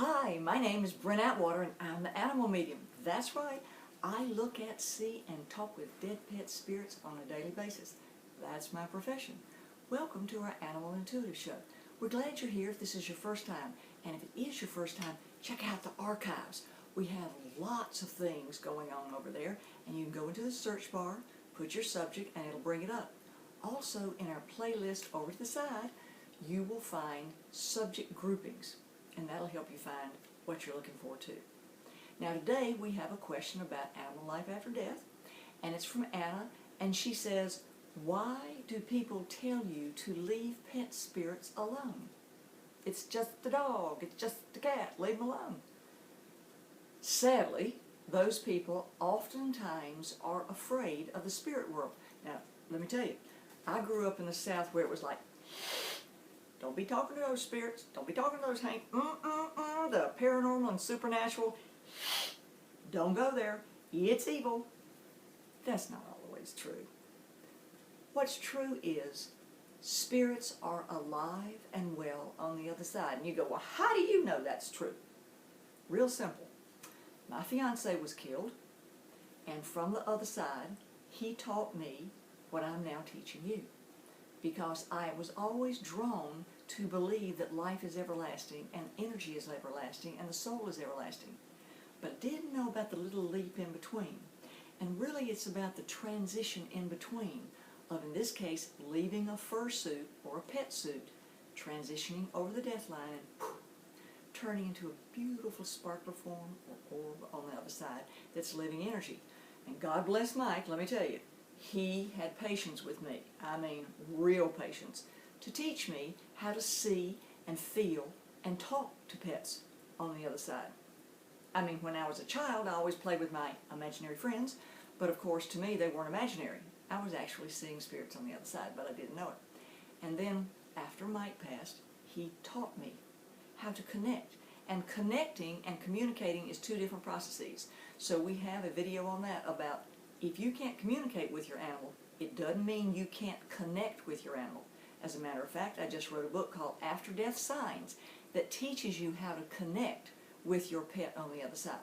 Hi, my name is Brent Atwater and I'm the Animal Medium. That's right, I look at, see, and talk with dead pet spirits on a daily basis. That's my profession. Welcome to our Animal Intuitive Show. We're glad you're here if this is your first time, and if it is your first time, check out the archives. We have lots of things going on over there, and you can go into the search bar, put your subject, and it'll bring it up. Also, in our playlist over to the side, you will find subject groupings, and that'll help you find what you're looking for too. Now today we have a question about animal life after death, and it's from Anna, and she says, why do people tell you to leave pet spirits alone? It's just the dog, it's just the cat, leave them alone. Sadly, those people oftentimes are afraid of the spirit world. Now, let me tell you, I grew up in the South where it was like, don't be talking to those spirits, don't be talking to those the paranormal and supernatural. Don't go there, it's evil. That's not always true. What's true is spirits are alive and well on the other side. And you go, well, how do you know that's true? Real simple. My fiance was killed, and from the other side, he taught me what I'm now teaching you. Because I was always drawn to believe that life is everlasting, and energy is everlasting, and the soul is everlasting. But didn't know about the little leap in between. And really it's about the transition in between of, in this case, leaving a fursuit or a pet suit, transitioning over the death line, and poof, turning into a beautiful sparkler form or orb on the other side that's living energy. And God bless Mike, let me tell you, he had patience with me, I mean real patience, to teach me how to see and feel and talk to pets on the other side. I mean, when I was a child, I always played with my imaginary friends, but of course to me they weren't imaginary. I was actually seeing spirits on the other side, but I didn't know it. And then after Mike passed, he taught me how to connect. And connecting and communicating is two different processes. So we have a video on that about if you can't communicate with your animal, it doesn't mean you can't connect with your animal. As a matter of fact, I just wrote a book called After Death Signs that teaches you how to connect with your pet on the other side.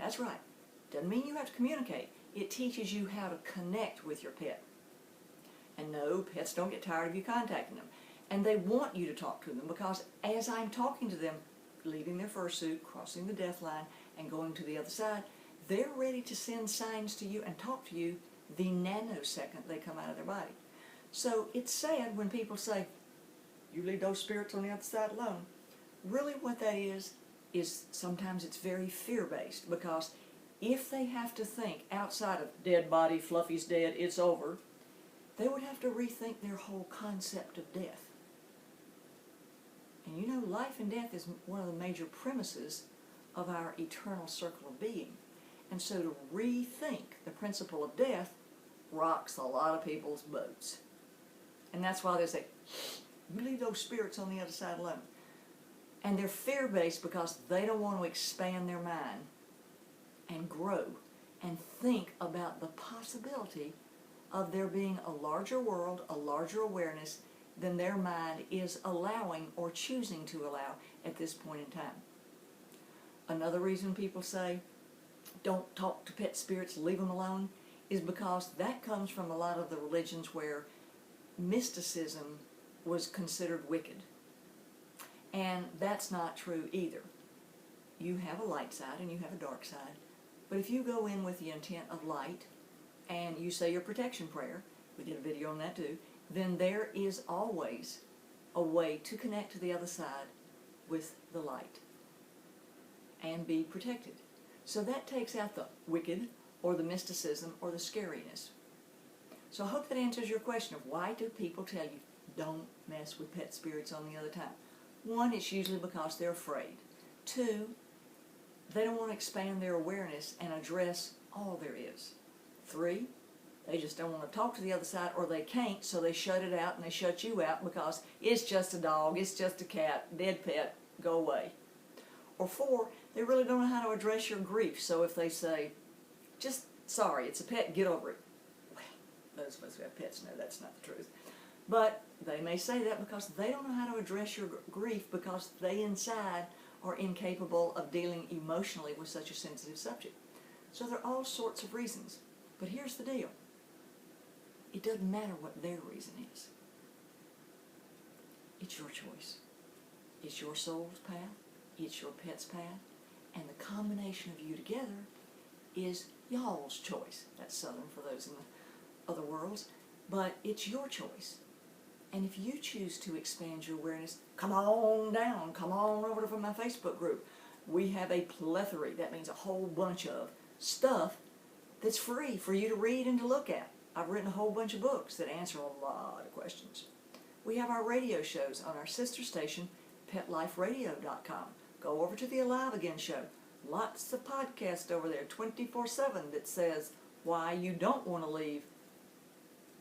That's right. Doesn't mean you have to communicate. It teaches you how to connect with your pet. And no, pets don't get tired of you contacting them. And they want you to talk to them because as I'm talking to them, leaving their fursuit, crossing the death line, and going to the other side, they're ready to send signs to you and talk to you the nanosecond they come out of their body. So it's sad when people say, you leave those spirits on the other side alone. Really what that is sometimes it's very fear-based, because if they have to think outside of dead body, Fluffy's dead, it's over, they would have to rethink their whole concept of death. And you know, life and death is one of the major premises of our eternal circle of being. And so to rethink the principle of death rocks a lot of people's boats. And that's why they say, you leave those spirits on the other side alone. And they're fear-based because they don't want to expand their mind and grow and think about the possibility of there being a larger world, a larger awareness than their mind is allowing or choosing to allow at this point in time. Another reason people say, don't talk to pet spirits, leave them alone, is because that comes from a lot of the religions where mysticism was considered wicked. And that's not true either. You have a light side and you have a dark side. But if you go in with the intent of light and you say your protection prayer, we did a video on that too, then there is always a way to connect to the other side with the light and be protected. So that takes out the wicked or the mysticism or the scariness. So I hope that answers your question of why do people tell you don't mess with pet spirits on the other time. One, it's usually because they're afraid. Two, they don't want to expand their awareness and address all there is. Three, they just don't want to talk to the other side, or they can't, so they shut it out and they shut you out because it's just a dog, it's just a cat, dead pet, go away. Or four, they really don't know how to address your grief, so if they say, just sorry, it's a pet, get over it. Well, those of us who have pets know that's not the truth. But they may say that because they don't know how to address your grief, because they inside are incapable of dealing emotionally with such a sensitive subject. So there are all sorts of reasons. But here's the deal. It doesn't matter what their reason is. It's your choice. It's your soul's path. It's your pet's path. And the combination of you together is y'all's choice. That's Southern for those in the other worlds. But it's your choice. And if you choose to expand your awareness, come on down. Come on over to my Facebook group. We have a plethora, that means a whole bunch of stuff that's free for you to read and to look at. I've written a whole bunch of books that answer a lot of questions. We have our radio shows on our sister station, PetLifeRadio.com. Go over to the Alive Again show. Lots of podcasts over there, 24/7, that says why you don't want to leave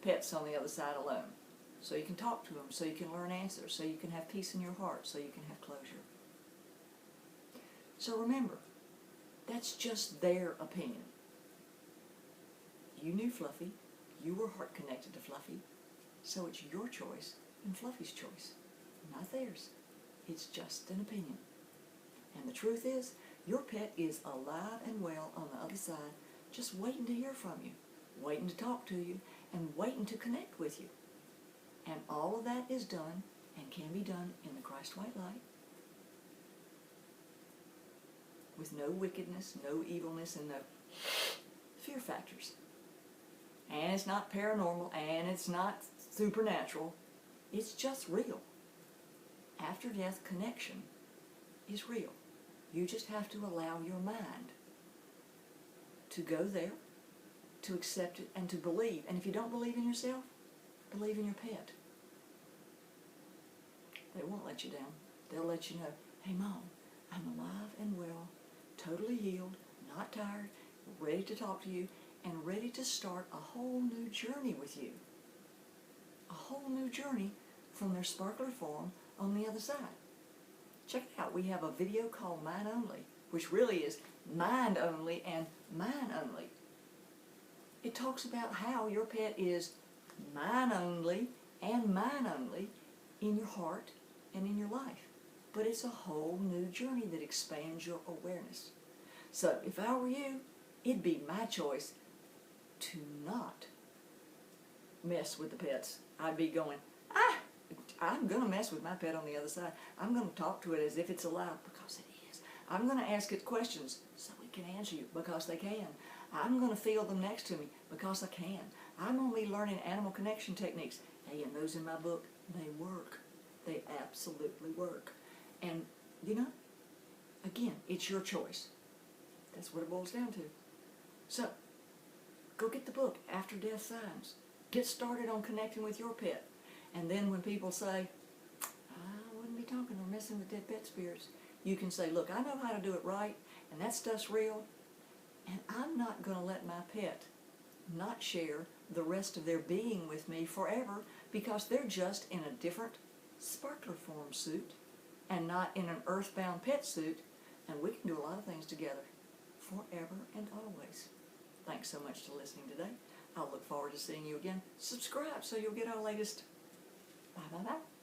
pets on the other side alone. So you can talk to them, so you can learn answers, so you can have peace in your heart, so you can have closure. So remember, that's just their opinion. You knew Fluffy. You were heart connected to Fluffy. So it's your choice and Fluffy's choice, not theirs. It's just an opinion. And the truth is, your pet is alive and well on the other side, just waiting to hear from you, waiting to talk to you, and waiting to connect with you. And all of that is done and can be done in the Christ white light, with no wickedness, no evilness, and no fear factors. And it's not paranormal, and it's not supernatural. It's just real. After-death connection is real. You just have to allow your mind to go there, to accept it, and to believe. And if you don't believe in yourself, believe in your pet. They won't let you down. They'll let you know, hey, Mom, I'm alive and well, totally healed, not tired, ready to talk to you, and ready to start a whole new journey with you. A whole new journey from their sparkler form on the other side. Check it out. We have a video called Mind Only, which really is mind only and mine only. It talks about how your pet is mine only and mine only in your heart and in your life. But it's a whole new journey that expands your awareness. So if I were you, it'd be my choice to not mess with the pets. I'd be going, I'm going to mess with my pet on the other side. I'm going to talk to it as if it's alive, because it is. I'm going to ask it questions so it can answer you, because they can. I'm going to feel them next to me, because I can. I'm going to be learning animal connection techniques. Hey, and those in my book, they work. They absolutely work. And, you know, again, it's your choice. That's what it boils down to. So, go get the book, After Death Signs. Get started on connecting with your pet. And then when people say, I wouldn't be talking or messing with dead pet spirits, you can say, look, I know how to do it right, and that stuff's real, and I'm not going to let my pet not share the rest of their being with me forever, because they're just in a different sparkler form suit and not in an earthbound pet suit, and we can do a lot of things together forever and always. Thanks so much for listening today. I'll look forward to seeing you again. Subscribe so you'll get our latest. Bye, bye, bye.